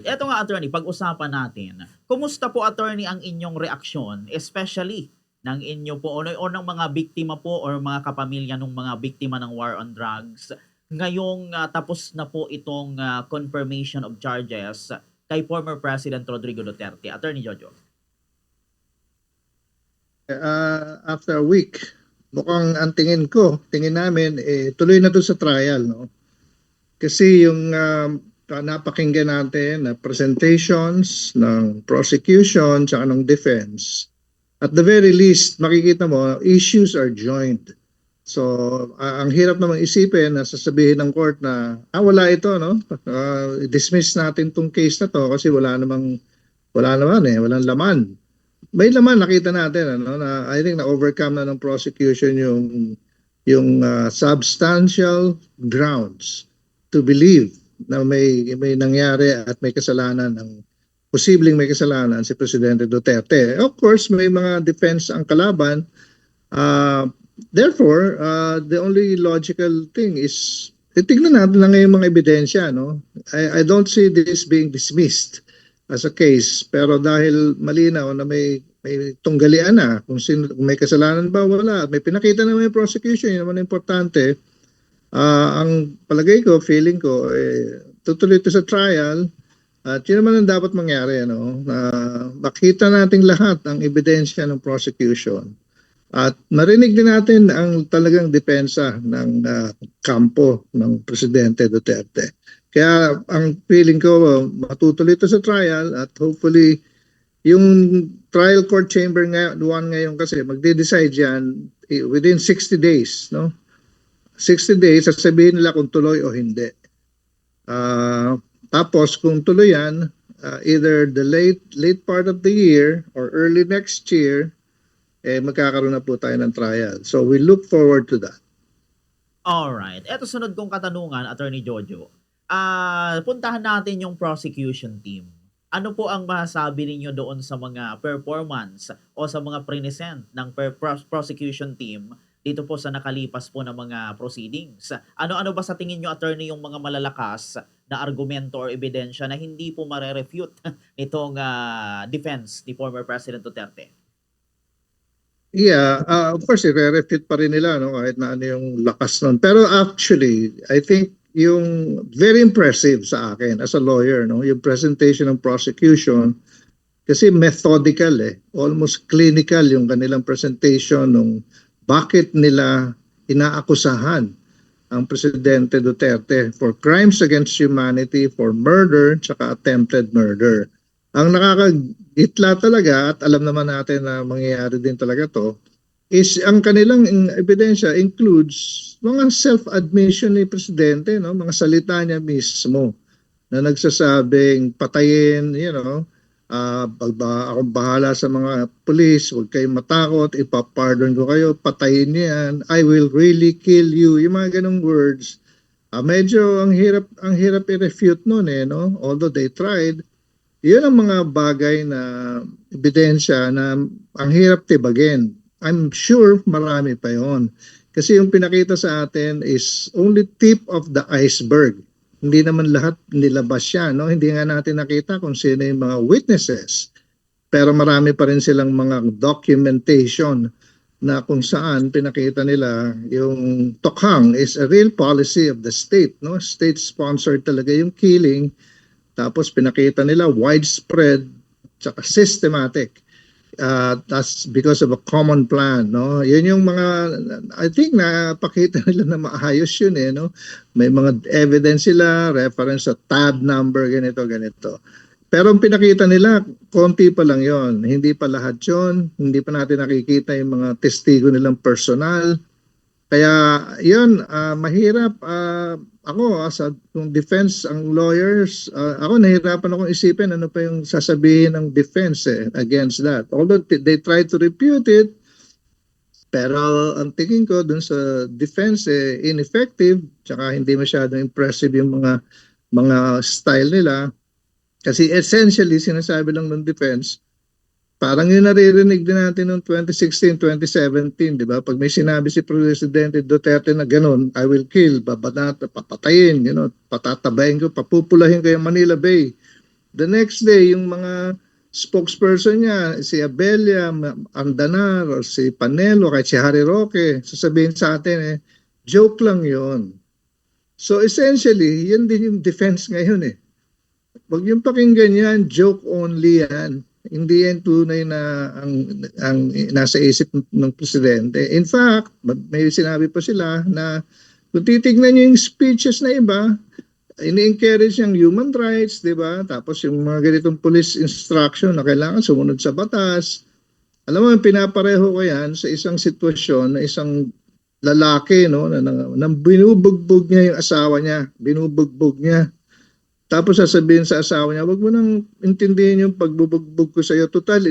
Eto nga attorney, pag-usapan natin. Kumusta po attorney ang inyong reaksyon, especially ng inyo po o ng mga biktima po or mga kapamilya ng mga biktima ng war on drugs ngayong tapos na po itong confirmation of charges kay former President Rodrigo Duterte. Attorney Jojo. After a week, mukhang ang tingin namin, tuloy na to sa trial, no? Kasi yung napakinggan natin na presentations ng prosecution tsaka ng defense, at the very least, makikita mo, issues are joined. So, ang hirap namang isipin na sasabihin ng court na, wala ito, no? Dismiss natin tong case na to kasi walang laman. May laman nakita natin ano na I think na overcome na ng prosecution yung substantial grounds to believe na may nangyari at may kasalanan posibleng may kasalanan si Presidente Duterte. Of course, may mga defense ang kalaban. Therefore, the only logical thing is tignan natin lang yung mga ebidensya, no? I don't see this being dismissed as a case, pero dahil malinaw na may tunggalian na kung may kasalanan ba wala, may pinakita na may prosecution, yun naman importante. Ang palagay ko, feeling ko, tutuloy ito sa trial at yun naman ang dapat mangyari, ano? Makita nating lahat ang ebidensya ng prosecution at marinig din natin ang talagang depensa ng kampo ng Presidente Duterte. Kaya ang feeling ko, matutuloy ito sa trial at hopefully yung trial court chamber ngayon kasi magde-decide yan within 60 days, no? 60 days, sasabihin nila kung tuloy o hindi. Tapos kung tuloy yan, either the late part of the year or early next year, magkakaroon na po tayo ng trial. So we look forward to that. Alright. Eto sunod kong katanungan, Attorney Jojo. Puntahan natin yung prosecution team. Ano po ang masasabi ninyo doon sa mga performance o sa mga present ng prosecution team dito po sa nakalipas po ng mga proceedings? Ano-ano ba sa tingin nyo, attorney, yung mga malalakas na argumento or ebidensya na hindi po marerefute nitong defense ni former President Duterte? Yeah, of course, i-refute pa rin nila, no, kahit na ano yung lakas nun. Pero actually, I think yung very impressive sa akin as a lawyer, no, yung presentation ng prosecution, kasi methodical almost clinical yung kanilang presentation nung bakit nila inaakusahan ang Presidente Duterte for crimes against humanity, for murder, tsaka attempted murder. Ang nakakagitla talaga at alam naman natin na mangyayari din talaga to is ang kanilang ebidensya includes mga self-admission ni Presidente, no? Mga salita niya mismo na nagsasabing patayin, akong bahala sa mga pulis, huwag kayong matakot, ipapardon ko kayo, patayin niyo yan, I will really kill you, yung mga ganong words. Medyo ang hirap i-refute nun no? Although they tried. Yun ang mga bagay na ebidensya na ang hirap tibagin. I'm sure marami pa yon. Kasi yung pinakita sa atin is only tip of the iceberg. Hindi naman lahat nilabas yan. No? Hindi nga natin nakita kung sino yung mga witnesses. Pero marami pa rin silang mga documentation na kung saan pinakita nila yung tokhang is a real policy of the state. No? State-sponsored talaga yung killing. Tapos pinakita nila widespread tsaka systematic. That's because of a common plan, no? Yun yung mga, I think napakita nila na maayos yun no? May mga evidence sila, reference sa tab number, ganito. Pero ang pinakita nila, konti pa lang yon. Hindi pa lahat yon. Hindi pa natin nakikita yung mga testigo nilang personal. Kaya yun, mahirap. Ako, as a defense, ang lawyers, ako nahirapan akong isipin ano pa yung sasabihin ng defense against that. Although they try to refute it, pero ang tingin ko dun sa defense, ineffective, tsaka hindi masyadong impressive yung mga style nila. Kasi essentially, sinasabi lang ng defense, parang yung naririnig din natin noong 2016, 2017, di ba? Pag may sinabi si Presidente Duterte na ganun, I will kill, papatayin, patatabayin ko, papupulahin ko yung Manila Bay. The next day, yung mga spokesperson niya, si Abella, Andanar, or si Panelo, kahit si Harry Roque, sasabihin sa atin, joke lang yon. So essentially, yan din yung defense ngayon eh. Huwag yung pakinggan yan, joke only yan. Hindi yan tunay na ang nasa isip ng presidente. In fact, may sinabi pa sila na kung titignan nyo yung speeches na iba, ini-encourage yung human rights, di ba? Tapos yung mga ganitong police instruction na kailangan sumunod sa batas. Alam mo, pinapareho ko yan sa isang sitwasyon na isang lalaki, no, na binubugbog niya yung asawa niya. Binubugbog niya. Tapos sasabihin sa asawa niya, wag mo nang intindihin yung pagbubugbog ko sa iyo. Total,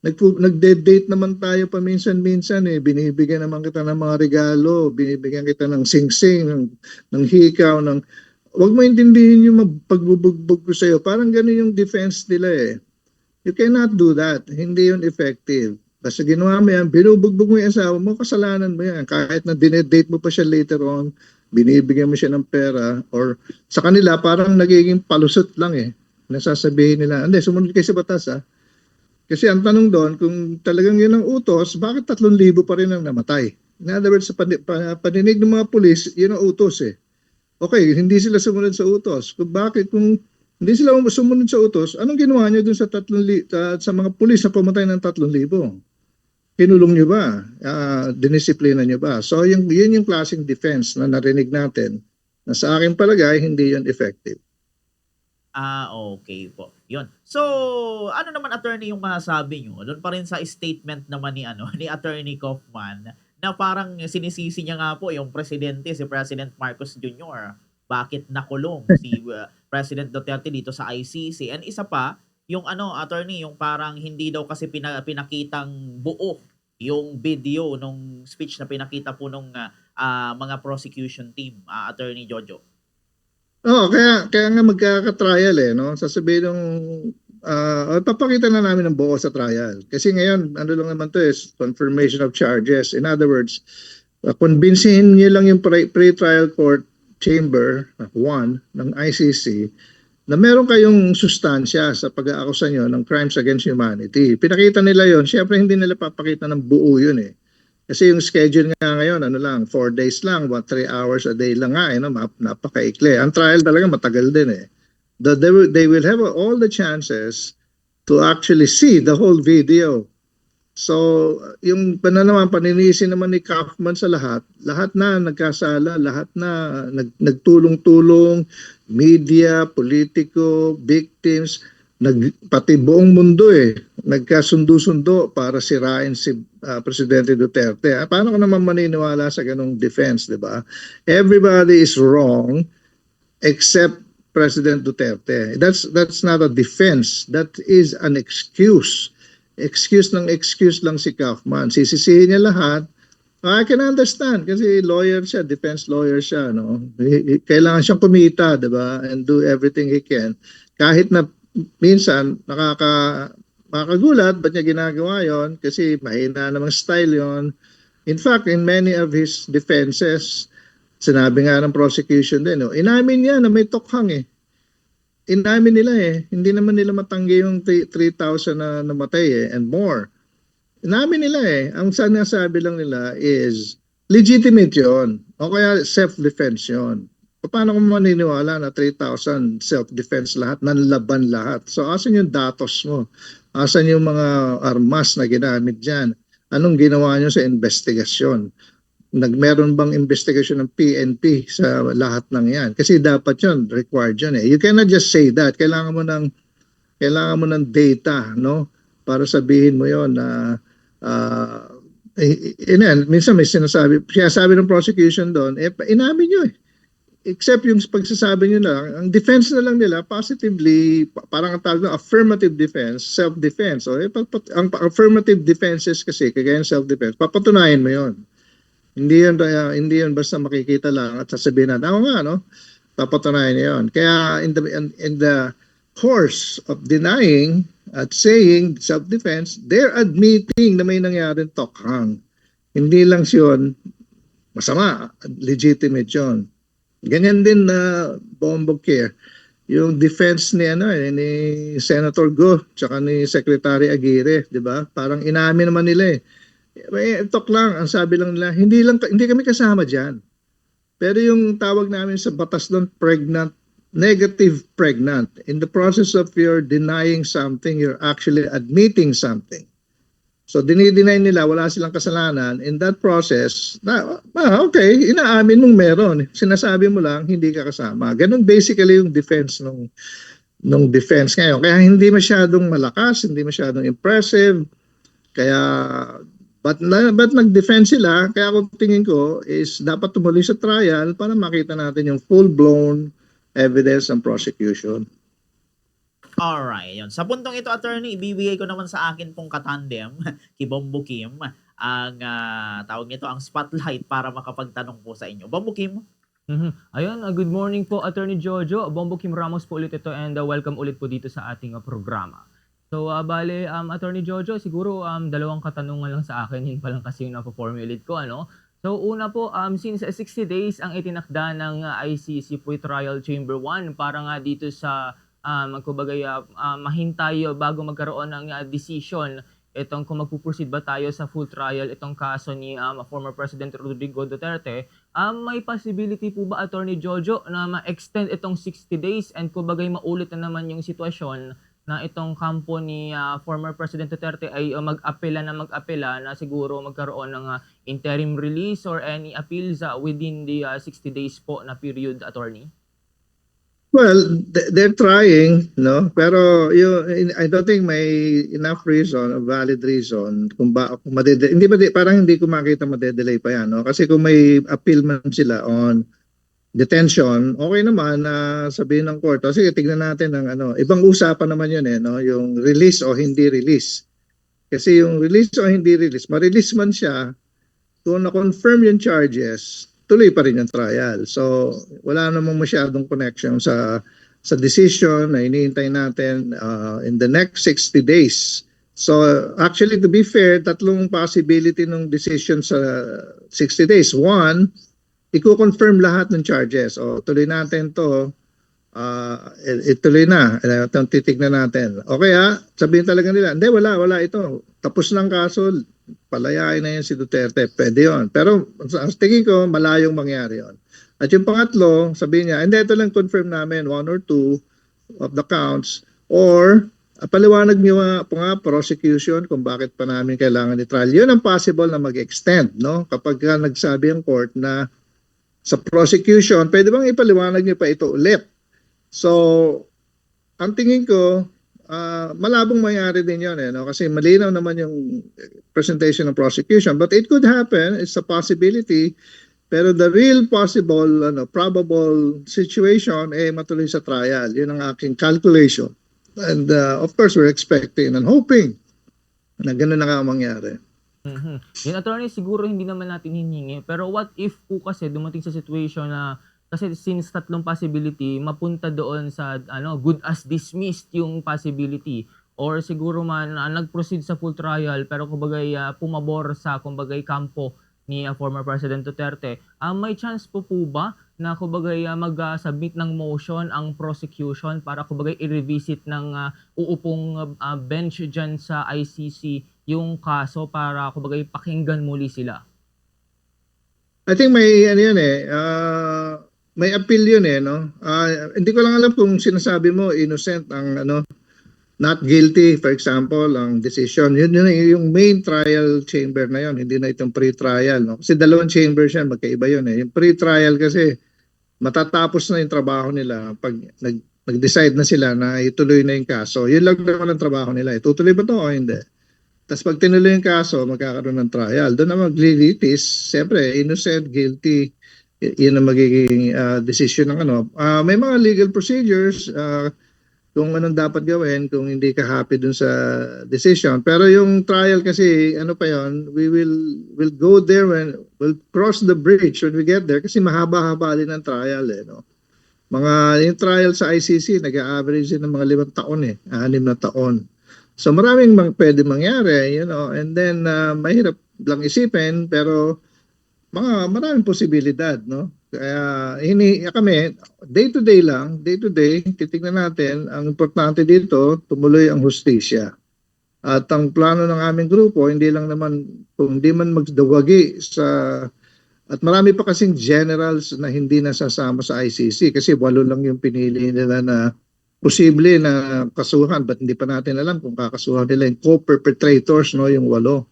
nagde-date naman tayo paminsan-minsan eh. Binibigyan naman kita ng mga regalo, binibigyan kita ng sing-sing, ng hikaw, ng... Wag mo intindihin yung pagbubugbog ko sa iyo. Parang gano'n yung defense nila eh. You cannot do that. Hindi yun effective. Basta ginawa mo yan, binubugbog mo yung asawa mo, kasalanan mo yan. Kahit na dinedate mo pa siya later on, binibigyan mo siya ng pera, or sa kanila parang nagiging palusot lang eh. Nasasabihin nila, hindi, sumunod kayo sa batas ah. Kasi ang tanong doon, kung talagang yun ang utos, bakit 3,000 pa rin ang namatay? In other words, sa paninig ng mga pulis, yun ang utos eh. Okay, hindi sila sumunod sa utos. Kung hindi sila sumunod sa utos, anong ginawa nyo dun sa sa mga pulis na pumatay ng 3,000? Kinulong nyo ba? Dinisiplina nyo ba? So yun yung klaseng defense na narinig natin na sa aking palagay, hindi yun effective. Okay po. Yun. So, ano naman attorney yung masasabi nyo? Doon pa rin sa statement naman ni ni Attorney Kaufman na parang sinisisi niya nga po yung presidente, si President Marcos Jr. Bakit nakulong si President Duterte dito sa ICC? And isa pa, yung attorney, yung parang hindi daw kasi pinakitang buo yung video nung speech na pinakita po nung mga prosecution team, Attorney Jojo. Kaya nga magkaka-trial eh, no? Sasabihin ng papakita na namin ng buo sa trial. Kasi ngayon, ano lang naman to is confirmation of charges. In other words, convincehin niyo lang yung pre-trial court chamber 1 ng ICC na meron kayong sustansya sa pag-aakusa nyo ng crimes against humanity. Pinakita nila yon. Siyempre, hindi nila papakita ng buo yun eh. Kasi yung schedule nga ngayon, 4 days lang, 3 hours a day lang nga, napakaikli. Ang trial talaga matagal din eh. They will have all the chances to actually see the whole video. So, yung paninisi naman ni Kaufman sa lahat na nagkasala, lahat na nagtulong-tulong, media, politiko, victims, pati buong mundo nagkasundo-sundo para sirain si Presidente Duterte. Paano ka naman maniniwala sa ganong defense, di ba? Everybody is wrong except President Duterte. That's not a defense. That is an excuse. Excuse lang si Kaufman. Sisisihin niya lahat. I can understand kasi lawyer siya, defense lawyer siya, no? Kailangan siyang kumita, 'di ba? And do everything he can. Kahit na minsan makakagulat ba't niya ginagawa 'yon kasi mahina namang style 'yon. In fact, in many of his defenses, sinabi nga ng prosecution din, no? Inamin niya na may tokhang eh. Inamin nila eh. Hindi naman nila matanggi yung 3,000 na namatay and more. Inamin nila eh. Ang sinasabi lang nila is legitimate yon o kaya self-defense yon. Paano kung maniniwala na 3,000 self-defense lahat, nanlaban lahat? So asan yung datos mo? Asan yung mga armas na ginamit dyan? Anong ginawa nyo sa investigasyon? Nagmeron bang investigasyon ng PNP sa lahat ng yan? Kasi dapat yun, required yun eh. You cannot just say that. Kailangan mo ng data, no? Para sabihin mo yon na minsan may sinasabi ng prosecution doon, inamin nyo eh. Except yung pagsasabi nyo na, ang defense na lang nila, positively, parang ang tawag na affirmative defense, self-defense. So, ang affirmative defenses kasi, kagaya ng self-defense, papatunayan mo yon. Hindi yun basta makikita lang at sasabihin na, nga, no? Papatunayan niya yun. Kaya in the course of denying at saying self-defense, they're admitting na may nangyaring tokhang. Hindi lang yun masama, legitimate yun. Ganyan din na Bombog Care. yung defense ni ni Senator Go tsaka ni Secretary Aguirre, 'di ba? Parang inamin naman nila eh. Talk lang, ang sabi lang nila, hindi kami kasama diyan. Pero yung tawag namin sa batas doon, pregnant, negative pregnant. In the process of your denying something, you're actually admitting something. So dinideny nila, wala silang kasalanan. In that process, okay, inaamin mong meron. Sinasabi mo lang, hindi ka kasama. Ganun basically yung defense nung defense ngayon. Kaya hindi masyadong malakas, hindi masyadong impressive. Kaya, but nag-defend sila, kaya ako tingin ko is dapat tumuloy sa trial para makita natin yung full-blown evidence ng prosecution. Alright, yun. Sa puntong ito, attorney, ibibigay ko naman sa akin pong katandem, kay Bombo Kim, ang tawag nito, ang spotlight para makapagtanong po sa inyo. Bombo Kim? Ayun, good morning po, Attorney Jojo. Bombo Kim Ramos po ulit ito and welcome ulit po dito sa ating programa. So, bale, Attorney Jojo, siguro dalawang katanungan lang sa akin, yun pa lang kasi yung napo-formulate ko, ano? So, una po, since 60 days ang itinakda ng ICC Pre-Trial Chamber 1 para nga dito sa mahintay bago magkaroon ng decision itong kung magpuproceed ba tayo sa full trial itong kaso ni former President Rodrigo Duterte, may possibility po ba, Attorney Jojo, na ma-extend itong 60 days and kumbagay maulit na naman yung sitwasyon na itong kampo ni former President Duterte ay mag-apela na siguro magkaroon ng interim release or any appeals within the 60 days po na period, Attorney? Well, they're trying, no? Pero I don't think may enough reason, a valid reason kung hindi ba parang hindi ko makita madedelay pa yan, no? Kasi kung may appeal man sila on detention, okay naman na sabihin ng court, sige, tignan natin ng ibang usapan naman yun no? Yung release o hindi release. Kasi yung release o hindi release, ma-release man siya, kung na-confirm yung charges, tuloy pa rin yung trial. So, wala namang masyadong connection sa decision na iniintay natin in the next 60 days. So, actually, to be fair, tatlong possibility ng decision sa 60 days. One, i-confirm lahat ng charges. O, tuloy natin to, ituloy na. Itong titignan natin. Okay sabihin talaga nila, hindi, wala ito. Tapos lang kaso, palayain na yan si Duterte, pwede yun. Pero sa tingin ko, malayong mangyari yun. At yung pangatlo, sabihin niya, hindi, ito lang confirm namin, 1 or 2 of the counts, or paliwanag niyo po nga, prosecution, kung bakit pa namin kailangan i-trial. Yun ang possible na mag-extend, no? Kapag nagsabi ang court na sa prosecution, pwede bang ipaliwanag niyo pa ito ulit? So, ang tingin ko, malabong mangyari din yun no? Kasi malinaw naman yung presentation ng prosecution, but it could happen, it's a possibility, pero the real possible probable situation matuloy sa trial. Yun ang aking calculation, and of course we're expecting and hoping na gano'n na nga mangyari. Yung attorney, siguro hindi naman natin hiningi, pero what if po kasi dumating sa situation na kasi since tatlong possibility, mapunta doon sa good as dismissed yung possibility. Or siguro man nag-proceed sa full trial pero kumbagay pumabor sa kumbagay kampo ni former President Duterte. May chance po ba na kumbagay mag-submit ng motion ang prosecution para kumbagay i-revisit ng uupong bench dyan sa ICC yung kaso para kumbagay pakinggan muli sila? I think may may appeal yun no? Hindi ko lang alam kung sinasabi mo innocent ang not guilty, for example, ang decision. Yun yung main trial chamber na yun, hindi na itong pre-trial, no? Kasi dalawang chamber siya, magkaiba yun Yung pre-trial kasi matatapos na yung trabaho nila pag nag-decide na sila na ituloy na yung kaso. Yun lang naman ang trabaho nila. Tutuloy ba to o hindi? Tapos pag tinuloy yung kaso, magkakaroon ng trial. Doon na maglilitis, siyempre, innocent, guilty, yun ang magiging decision ng may mga legal procedures kung anong dapat gawin kung hindi ka happy dun sa decision. Pero yung trial kasi pa yon, we'll go there when we'll cross the bridge when we get there kasi mahaba-haba din ang trial no. Yung trial sa ICC nag-average din ng mga 5 taon 6 na taon. So maraming pwede mangyari, and then mahirap lang isipin pero maraming posibilidad, no? Kaya kami, day to day, titignan natin, ang importante dito, tumuloy ang hustisya. At ang plano ng aming grupo, hindi lang naman, kung hindi man magdawagi sa, at marami pa kasing generals na hindi nasasama sa ICC kasi 8 lang yung pinili nila na posible na kasuhan, but hindi pa natin alam kung kakasuhan nila yung co-perpetrators, no, yung 8.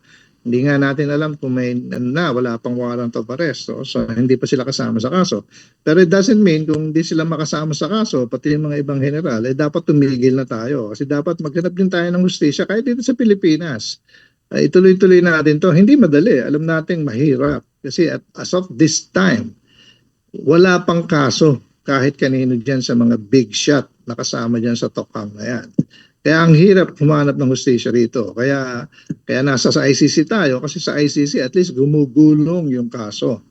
Hindi nga natin alam kung may wala pang warrant of arrest. So hindi pa sila kasama sa kaso. Pero it doesn't mean kung hindi sila makasama sa kaso, pati yung mga ibang general, dapat tumigil na tayo. Kasi dapat maghanap din tayo ng hustisya kahit dito sa Pilipinas. Ituloy-tuloy natin to. Hindi madali. Alam nating mahirap. Kasi as of this time, wala pang kaso kahit kanino dyan sa mga big shot na kasama dyan sa tokhang na yan. Kaya ang hirap humanap ng hustisya rito. Kaya nasa sa ICC tayo kasi sa ICC at least gumugulong yung kaso.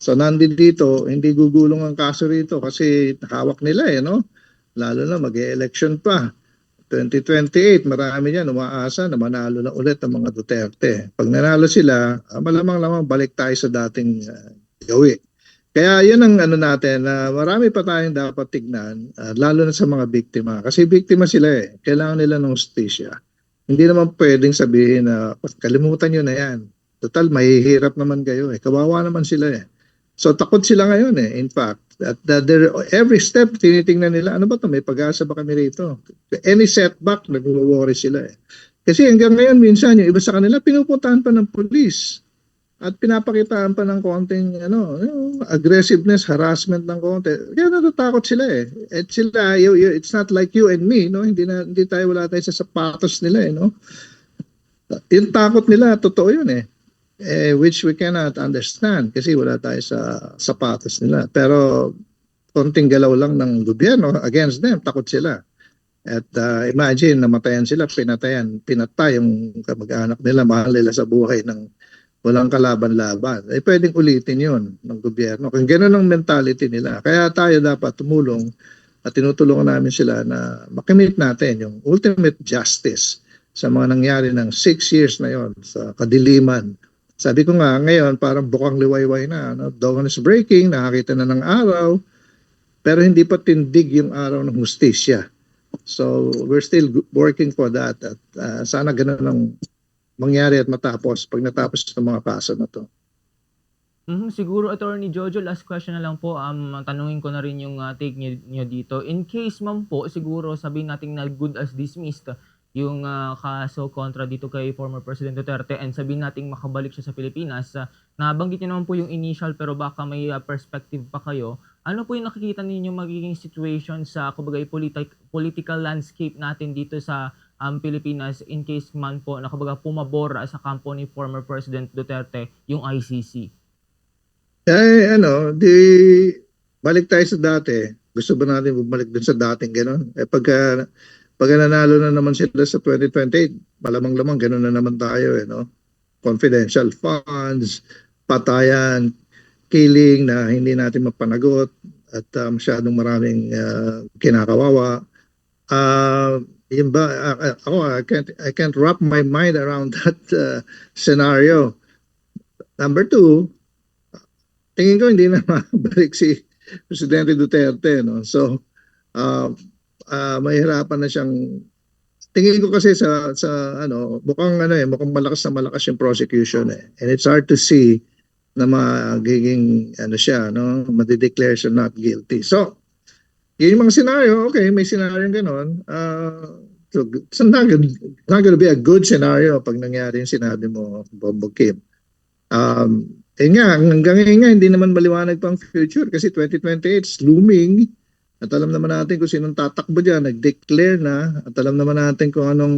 So nandito, hindi gugulong ang kaso rito kasi hawak nila no? Lalo na mag-e-election pa. 2028, marami yan umaasa na manalo na ulit ang mga Duterte. Pag nanalo sila, malamang-lamang balik tayo sa dating gawi. Kaya yun ang natin, marami pa tayong dapat tignan, lalo na sa mga biktima. Kasi biktima sila kailangan nila ng hustisya. Hindi naman pwedeng sabihin na kalimutan nyo na yan. Total, mahihirap naman kayo Kawawa naman sila So takot sila ngayon in fact. At every step tinitingnan nila, ano ba to may pag-asa ba kami rito? Any setback, nag-worry sila Kasi hanggang ngayon minsan yung iba sa kanila pinupuntahan pa ng police. At pinapakitaan pa ng konting aggressiveness, harassment ng konti. Kaya natatakot sila At sila, it's not like you and me, no? Hindi wala tayo sa sapatos nila no? Yung takot nila, totoo yun which we cannot understand kasi wala tayo sa sapatos nila. Pero konting galaw lang ng gobyerno against them, takot sila. At imagine, namatayan sila, pinatay yung kamag-anak nila, mahal nila sa buhay ng walang kalaban-laban. Pwedeng ulitin yun ng gobyerno. Kung gano'n ang mentality nila. Kaya tayo dapat tumulong at tinutulungan namin sila na makimit natin yung ultimate justice sa mga nangyari ng 6 years na yon sa kadiliman. Sabi ko nga, ngayon parang bukang liwayway na. Dawn is breaking, nakakita na ng araw, pero hindi pa tindig yung araw ng hustisya. So, we're still working for that. At sana gano'n ang mangyari at matapos pag natapos ng mga kaso na to. Siguro Attorney Jojo, last question na lang po. Tanungin ko na rin yung take niyo dito. In case man po, siguro sabihin natin na good as dismissed yung kaso kontra dito kay former President Duterte and sabihin natin makabalik siya sa Pilipinas. Nabanggit niyo naman po yung initial pero baka may perspective pa kayo. Ano po yung nakikita ninyo magiging situation sa kumbaga political landscape natin dito sa Pilipinas in case man po na kumbaga pumabor sa kampo ni former President Duterte yung ICC? Balik tayo sa dati. Gusto ba natin bumalik dun sa dating gano'n? Pag nanalo na naman sila sa 2028, malamang-lamang gano'n na naman tayo no? Confidential funds, patayan, killing na hindi natin mapanagot at masyadong maraming kinakawawa. Yun ba, ako, I can't wrap my mind around that scenario. Number 2, tingin ko hindi na mabalik si Presidente Duterte no. So mahirapan na siyang tingin ko kasi sa mukhang mukhang malakas yung prosecution and it's hard to see na magiging siya no, madi-declare siya not guilty. So yung mga scenario, okay, may scenario gano'n. So it's not gonna be a good scenario pag nangyari yung sinabi mo, Bombo Kim. Hanggang ngayon nga, hindi naman maliwanag pang future kasi 2028 is looming at alam naman natin kung sinong tatakbo dyan, nag-declare na at alam naman natin kung anong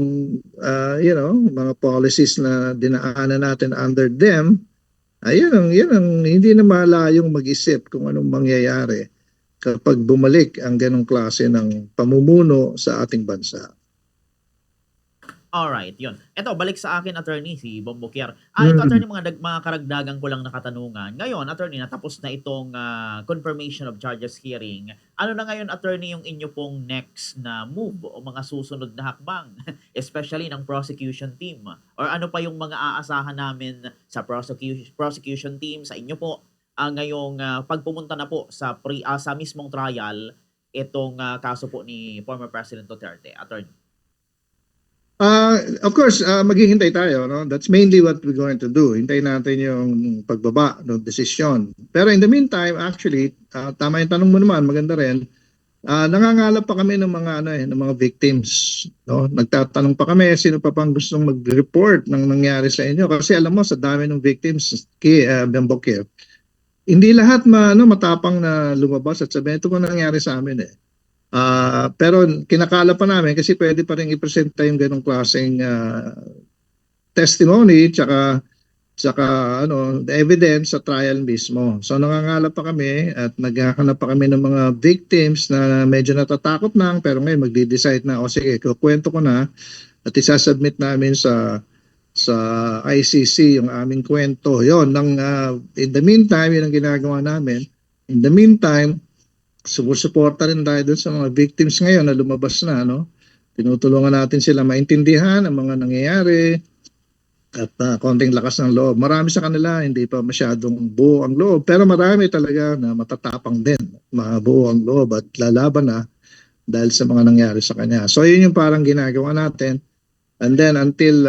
mga policies na dinaanan natin under them. Yan ang hindi na malayong mag-isip kung anong mangyayari kapag bumalik ang ganong klase ng pamumuno sa ating bansa. Alright, yun. Ito, balik sa akin, attorney, si Bombo Kier. Ito, attorney, mga karagdagan ko lang na katanungan. Ngayon, attorney, natapos na itong confirmation of charges hearing. Ano na ngayon, attorney, yung inyo pong next na move o mga susunod na hakbang, especially ng prosecution team? Or ano pa yung mga aasahan namin sa prosecution team, sa inyo po, ngayong pagpumunta na po sa mismong trial itong kaso po ni former President Duterte, Attorney? Of course, maghihintay tayo, no? That's mainly what we're going to do. Hintayin natin yung pagbaba ng desisyon. Pero in the meantime, actually, tama yung tanong mo naman, maganda rin. Nangangalap pa kami ng mga ng mga victims, no? Nagtatanong pa kami sino pa pang gustong mag-report ng nangyari sa inyo kasi alam mo sa dami ng victims Bembokir. Hindi lahat matapang na lumabas at sabihin ito po nangyari sa amin eh. Pero kinakala pa namin kasi pwede pa rin i-presenta yung ganong klaseng testimony tsaka the evidence sa trial mismo. So nangangalap pa kami at naghahanap pa kami ng mga victims na medyo natatakot lang pero ngayon magde-decide na sige, kukwento ko na at isasubmit namin sa ICC yung aming kwento. Yon, in the meantime, yun ang ginagawa namin. In the meantime, sumusuporta rin tayo doon sa mga victims ngayon na lumabas na, no? Tinutulungan natin sila maintindihan ang mga nangyayari at konting lakas ng loob. Marami sa kanila hindi pa masyadong buo ang loob, pero marami talaga na matatapang din, mabuo ang loob at lalaban na dahil sa mga nangyari sa kanya. So yun yung parang ginagawa natin. And then until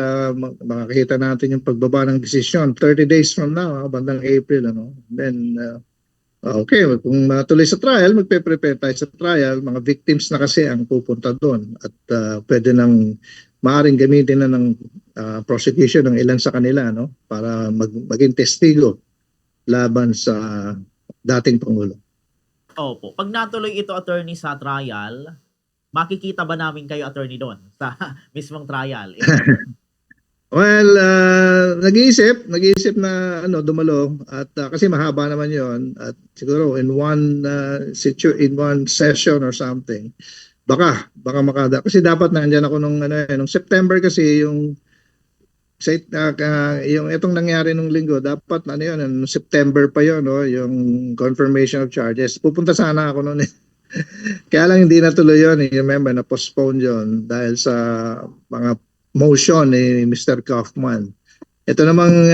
makakita natin yung pagbaba ng desisyon, 30 days from now, bandang April, then okay, kung matuloy sa trial, magpe-prepare tayo sa trial. Mga victims na kasi ang pupunta doon at pwede nang maaaring gamitin na ng prosecution ng ilan sa kanila, no? Para maging testigo laban sa dating Pangulo. Opo. Pag natuloy ito, Attorney, sa trial, makikita ba namin kayo, Attorney, doon sa mismong trial? Well, nag-iisip na dumalo at kasi mahaba naman 'yon at siguro in one session or something. Baka makada kasi dapat nandiyan ako nung September kasi yung itong nangyari nung linggo dapat September pa 'yon, no, yung confirmation of charges. Pupunta sana ako noon eh. Kaya lang hindi natuloy 'yon, remember na postpone 'yon dahil sa mga motion ni Mr. Kaufman. Ito namang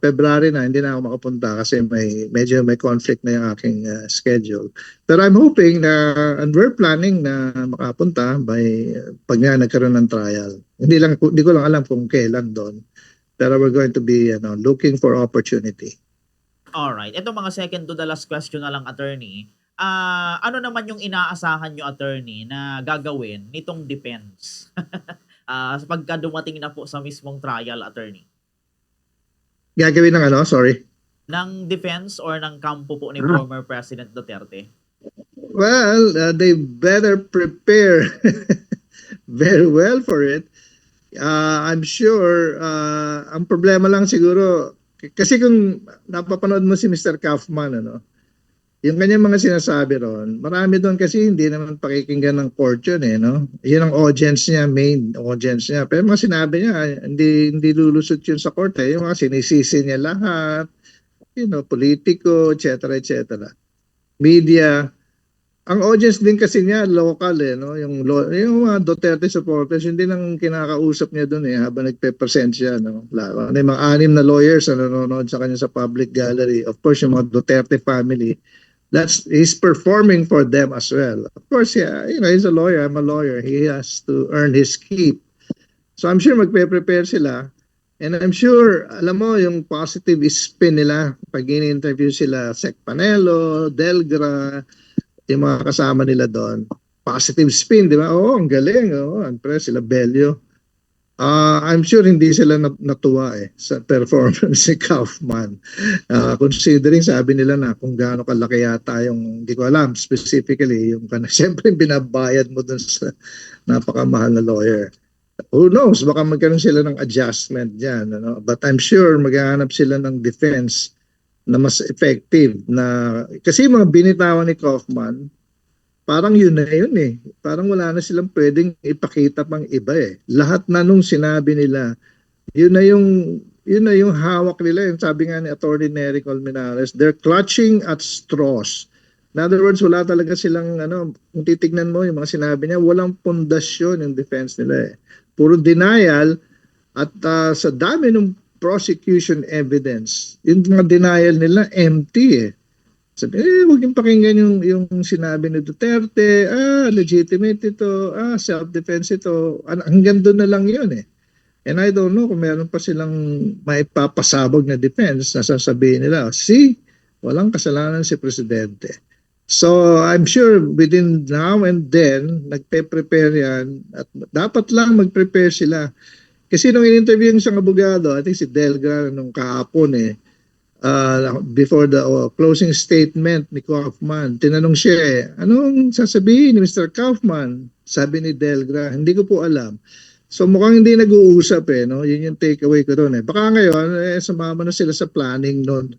February na hindi na ako makapunta kasi medyo may conflict na yung aking schedule. Pero I'm hoping and we're planning na makapunta pag nga nagkaroon ng trial. Hindi ko lang alam kung kailan doon. Pero we're going to be looking for opportunity. Alright. Ito mga second to the last question na lang, Attorney. Ano naman yung inaasahan nyo, Attorney, na gagawin nitong defense? Pagka dumating na po sa mismong trial, Attorney? Gagawin ng sorry? Ng defense or ng kampo po ni former President Duterte? Well, they better prepare very well for it. I'm sure, ang problema lang siguro, kasi kung napapanood mo si Mr. Kaufman, yung kanyang mga sinasabi ron, marami doon kasi hindi naman pakikinggan ng court yun no? Yun ang audience niya, main audience niya. Pero mga sinabi niya, hindi lulusot yun sa court Yung mga sinisisi niya lahat, politiko, etc. Media. Ang audience din kasi niya, local no? Yung mga Duterte supporters, hindi nang kinakausap niya doon habang nagpe-present siya. No? May mga 6 na lawyers na nanonood sa kanya sa public gallery. Of course, yung mga Duterte family, he's performing for them as well. Of course, he's a lawyer. I'm a lawyer. He has to earn his keep. So I'm sure magpe-prepare sila. And I'm sure, alam mo, yung positive spin nila pag in-interview sila, Sec Panelo, Delgra, yung mga kasama nila doon. Positive spin, di ba? Oo, ang galing. Sila Bello. I'm sure hindi sila natuwa sa performance ni Kaufman. Considering sabi nila na kung gaano kalaki yata yung, hindi ko alam specifically, yung siyempre binabayad mo dun sa napakamahal na lawyer. Who knows, baka magkaroon sila ng adjustment dyan. But I'm sure maghahanap sila ng defense na mas effective. Kasi mga binitawan ni Kaufman, parang yun na yun Parang wala na silang pwedeng ipakita pang iba Lahat na nung sinabi nila, yun na yung hawak nila. Yung sabi nga ni Attorney Nery Colmenares, they're clutching at straws. In other words, wala talaga silang, kung titignan mo yung mga sinabi niya, walang pundasyon yung defense nila Puro denial at sa dami ng prosecution evidence. Yung mga denial nila, empty eh. Sabi, huwag yung pakinggan yung sinabi ni Duterte, legitimate ito, self-defense ito. Hanggang doon na lang yun eh. And I don't know kung meron pa silang maipapasabog na defense na sasabihin nila, see, walang kasalanan si Presidente. So I'm sure within now and then, nagpe-prepare yan at dapat lang mag-prepare sila. Kasi nung in-interview yung isang abogado, I think si Delgar nung kahapon before the closing statement ni Kaufman, tinanong siya anong sasabihin ni Mr. Kaufman? Sabi ni Delgra, hindi ko po alam. So mukhang hindi nag-uusap no? Yun yung takeaway ko doon Baka ngayon, sumama na sila sa planning noon.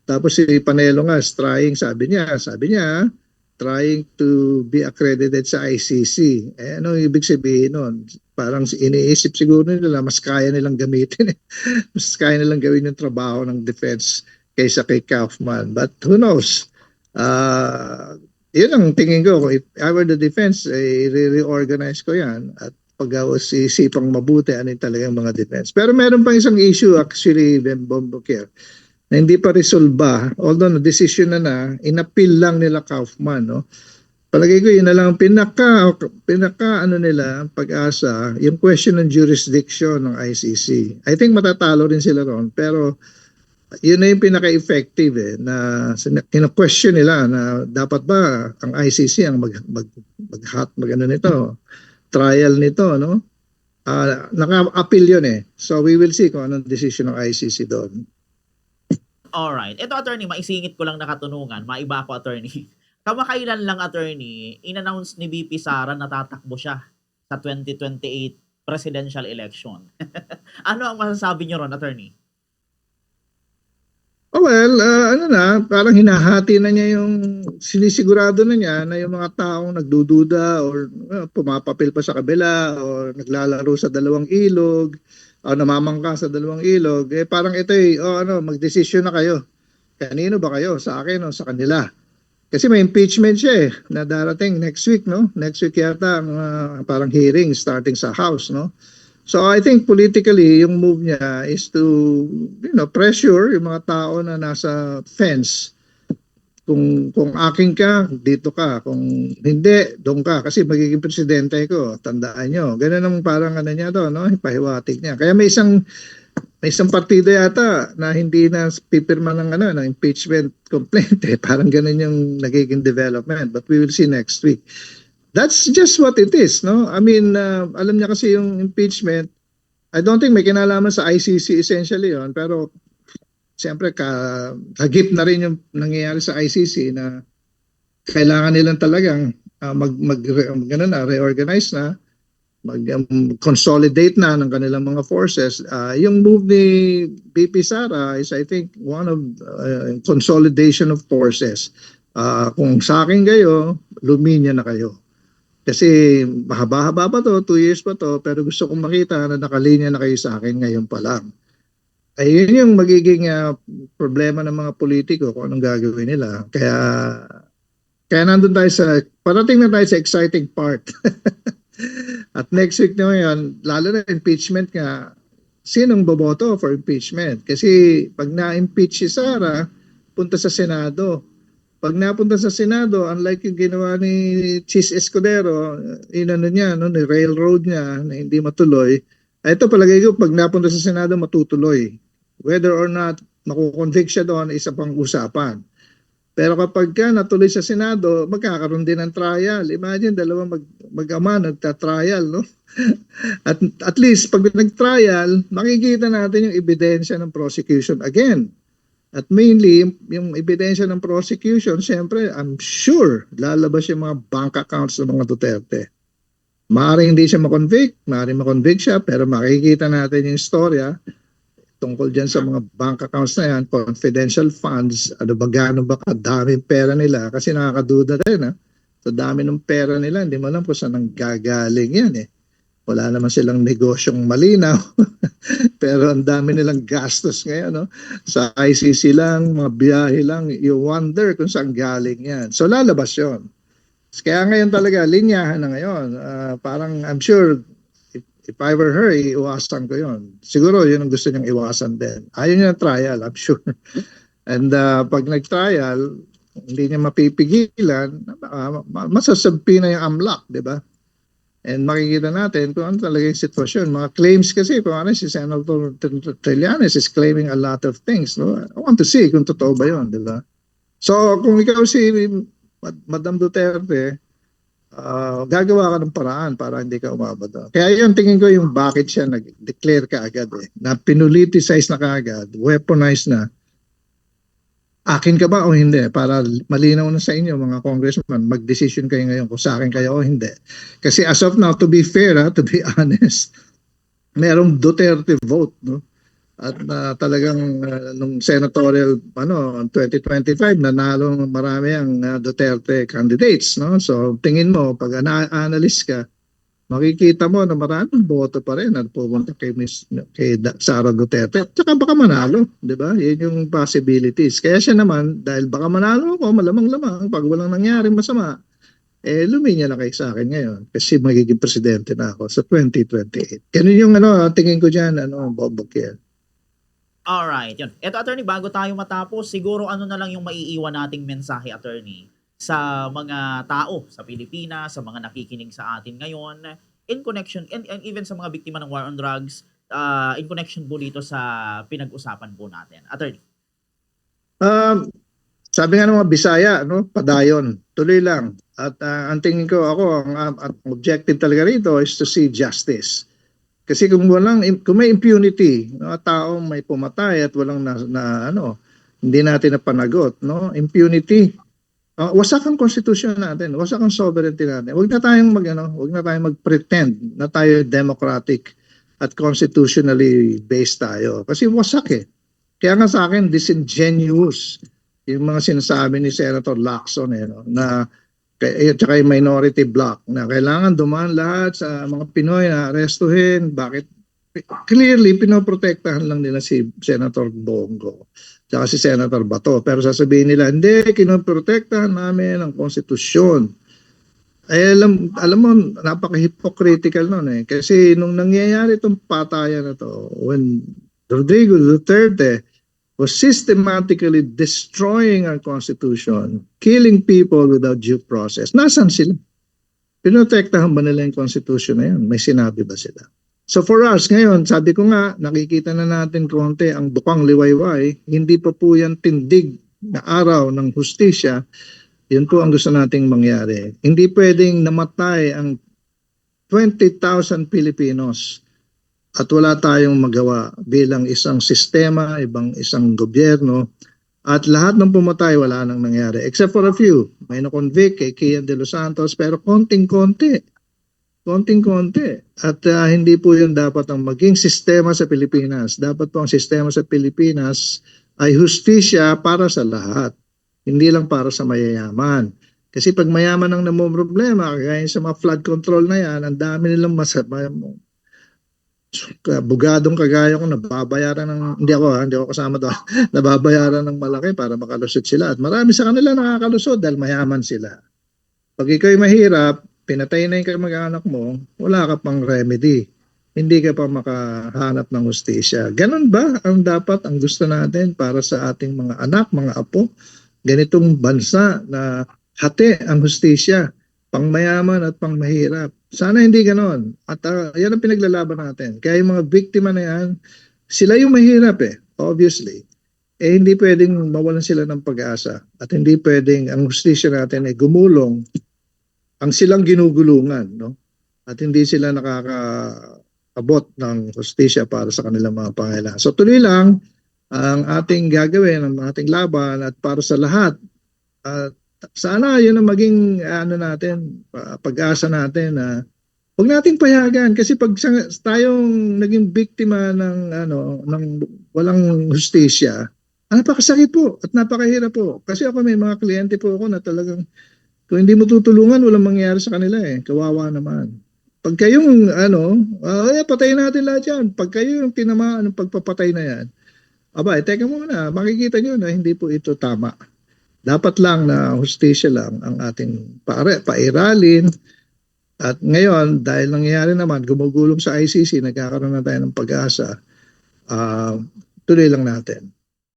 Tapos si Panelo nga, sabi niya, trying to be accredited sa ICC. Ano ibig sabihin nun? Parang iniisip siguro nila, mas kaya nilang gamitin. Mas kaya nilang gawin yung trabaho ng defense kaysa kay Kaufman. But who knows? Yun ang tingin ko. If I were the defense, i-reorganize ko yan. At pag-isipang mabuti ano yung talagang mga defense. Pero meron pang isang issue actually, Ben Bombocare, na hindi pa resolba, although na-decision na, inappeal lang nila Kaufman, no? Palagay ko yun na lang pinaka nila pag-asa, yung question ng jurisdiction ng ICC. I think matatalo rin sila ron, pero yun na yung pinaka-effective na kina-question nila na dapat ba ang ICC ang trial nito, no? Naka-appeal yun So we will see kung anong decision ng ICC doon. Alright. Ito, attorney, maisingit ko lang na katanungan. Maiba ako, attorney. Kamakailan lang, attorney, in-announce ni VP Sara na tatakbo siya sa 2028 presidential election. Ano ang masasabi niyo ron, attorney? Parang hinahati na niya sinisigurado na niya na yung mga taong nagdududa or pumapapil pa sa kabila or naglalaro sa dalawang ilog o namamangka sa dalawang ilog, parang ito magdesisyon na kayo. Kanino ba kayo? Sa akin o sa kanila? Kasi may impeachment siya na darating next week, no? Next week yata parang hearing starting sa House, no? So I think politically, yung move niya is to, pressure yung mga tao na nasa fence. Kung akin ka, dito ka. Kung hindi, doon ka. Kasi magiging presidente ko, tandaan nyo. Ganun ang parang niya to, no? Pahiwatig niya. Kaya may isang partido yata na hindi na pipirma ng impeachment complaint. Parang ganun yung nagiging development. But we will see next week. That's just what it is, no? I mean, alam niya kasi yung impeachment, I don't think may kinalaman sa ICC essentially yon, pero siyempre kagip na rin yung nangyayari sa ICC na kailangan nilang talagang reorganize na, consolidate na ng kanilang mga forces. Yung move ni VP Sara is I think one of consolidation of forces. Kung sa akin kayo, luminya na kayo. Kasi mahaba-haba pa to, 2 years pa to, pero gusto kong makita na nakalinya na kayo sa akin ngayon pa lang. Ayun yung magiging problema ng mga politiko kung anong gagawin nila. Kaya nandun tayo parating na tayo sa exciting part. At next week na ngayon, lalo na impeachment nga, sinong boboto for impeachment? Kasi pag na-impeach si Sara, punta sa Senado. Pag napunta sa Senado, unlike yung ginawa ni Chis Escudero, ni railroad niya na hindi matuloy, ito palagay ko pag napunta sa Senado matutuloy. Whether or not makukonvict siya doon, isa pang usapan. Pero kapag natuloy sa Senado, magkakaroon din ng trial. Imagine, dalawa mag-ama nagta-trial, no? at least, pag nag-trial, makikita natin yung ebidensya ng prosecution again. At mainly, yung ebidensya ng prosecution, siyempre, I'm sure, lalabas yung mga bank accounts ng mga Duterte. Maaaring hindi siya makonvict, maaaring makonvict siya, pero makikita natin yung istorya tungkol dyan sa mga bank accounts na yan, confidential funds, gaano ba kadaming pera nila, kasi nakakaduda rin sa dami ng pera nila, hindi mo alam kung saan ang gagaling yan Wala naman silang negosyong malinaw, pero ang dami nilang gastos ngayon, no? Sa ICC lang, mga biyahe lang, you wonder kung saan galing yan. So lalabas yun. Kaya ngayon talaga, linyahan na ngayon. Parang I'm sure, If I were her, iiwasan ko yun. Siguro yun ang gusto niyang iwasan din. Ayaw niya ng trial, I'm sure. And pag nag-trial, hindi niya mapipigilan, masasabi na yung AMLAC, di ba? And makikita natin kung ano talaga yung sitwasyon. Mga claims kasi, kung ano si Senator Trillanes is claiming a lot of things. No? I want to see kung totoo ba yun, di ba? So, kung ikaw si Madam Duterte, gagawa ka ng paraan para hindi ka umabot. Kaya yun, tingin ko yung bakit siya nag-declare ka agad na pinuliticize na kaagad, weaponized na. Akin ka ba o hindi? Para malinaw na sa inyo mga congressman, mag-decision kayo ngayon kung sa akin kayo o hindi. Kasi as of now, to be fair, to be honest, merong Duterte vote, no? At talagang nung senatorial 2025 nanalo marami ang Duterte candidates, no? So tingin mo pag analyst ka, makikita mo na maraming boto pa rin at pupunta kay Sara Duterte. At saka baka manalo, di ba? Yan yung possibilities. Kaya siya naman, dahil baka manalo ako, malamang-lamang, pag walang nangyaring masama, luminya na kayo sa akin ngayon kasi magiging presidente na ako sa 2028. Ganun yung tingin ko dyan, Bob Bukil. Alright, yun. Eto, attorney, bago tayo matapos, siguro ano na lang yung maiiwan nating mensahe, attorney, sa mga tao sa Pilipinas, sa mga nakikinig sa atin ngayon, in connection, and even sa mga biktima ng war on drugs, in connection po dito sa pinag-usapan po natin. Attorney. Sabi nga ng mga Bisaya, padayon, tuloy lang. At ang tingin ko ang objective talaga rito is to see justice. Kasi kung may impunity, taong may pumatay at walang hindi natin napanagot, impunity. Wasak ang konstitusyon natin, wasak ang sovereignty natin. Huwag na tayong mag-pretend na tayo democratic at constitutionally based tayo. Kasi wasak eh. Kaya nga sa akin, disingenuous yung mga sinasabi ni Senator Lacson na tsaka yung minority bloc na kailangan dumaan lahat sa mga Pinoy na arestuhin. Bakit? Clearly, pinoprotektahan lang nila si Senator Bongo tsaka si Senator Bato. Pero sasabihin nila, hindi, kinoprotektahan namin ang konstitusyon. Alam mo, napaka-hypocritical nun eh. Kasi nung nangyayari itong patayan na to, when Rodrigo Duterte was systematically destroying our constitution, killing people without due process, nasan sila? Pinotektahan ba nila yung constitution na yun? May sinabi ba sila? So for us ngayon, sabi ko nga, nakikita na natin konti ang bukang liwayway, hindi pa po yan tindig na araw ng hustisya, yun po ang gusto nating mangyari. Hindi pwedeng namatay ang 20,000 Pilipinos at wala tayong magawa bilang isang sistema, isang gobyerno, at lahat ng pumatay wala nang nangyari. Except for a few. May na-convict kay Kian de los Santos, pero konting-konti. At hindi po yun dapat ang maging sistema sa Pilipinas. Dapat po ang sistema sa Pilipinas ay hustisya para sa lahat. Hindi lang para sa mayayaman. Kasi pag mayaman ang namumroblema, kagaya sa mga flood control na yan, ang dami nilang bugadong kagaya ko nababayaran ng hindi ako kasama doon nababayaran ng malaki para makalusot sila at marami sa kanila nakakalusot dahil mayaman sila. Pag ikaw'y mahirap, pinatay na yung kamag-anak mo, wala ka pang remedy, hindi ka pa makahanap ng hustisya. Ganun ba ang dapat ang gusto natin para sa ating mga anak, mga apo? Ganitong bansa na hati ang hustisya, pang mayaman at pang mahirap. Sana hindi ganon. At yan ang pinaglalaban natin. Kaya yung mga biktima na yan, sila yung mahirap obviously. Hindi pwedeng mawalan sila ng pag-asa. At hindi pwedeng ang hustisya natin ay gumulong ang silang ginugulungan. At hindi sila nakakaabot ng hustisya para sa kanilang mga pangailangan. So tuloy lang ang ating gagawin, ang ating laban at para sa lahat. Sana yun ang maging natin, pag-asa natin na huwag nating payagan kasi pag tayong naging biktima ng walang hustisya, napakasakit po at napakahirap po. Kasi ako may mga kliyente po ako na talagang kung hindi mo tutulungan, walang mangyayari sa kanila kawawa naman. Pag kayong patayin natin lahat yan. Pag kayo yung tinamaan ng pagpapatay na yan, teka muna, makikita nyo na hindi po ito tama. Dapat lang na hustisya lang ang ating pairalin At ngayon, dahil nangyayari naman, gumugulong sa ICC, nagkakaroon na tayo ng pag-asa, tuloy lang natin.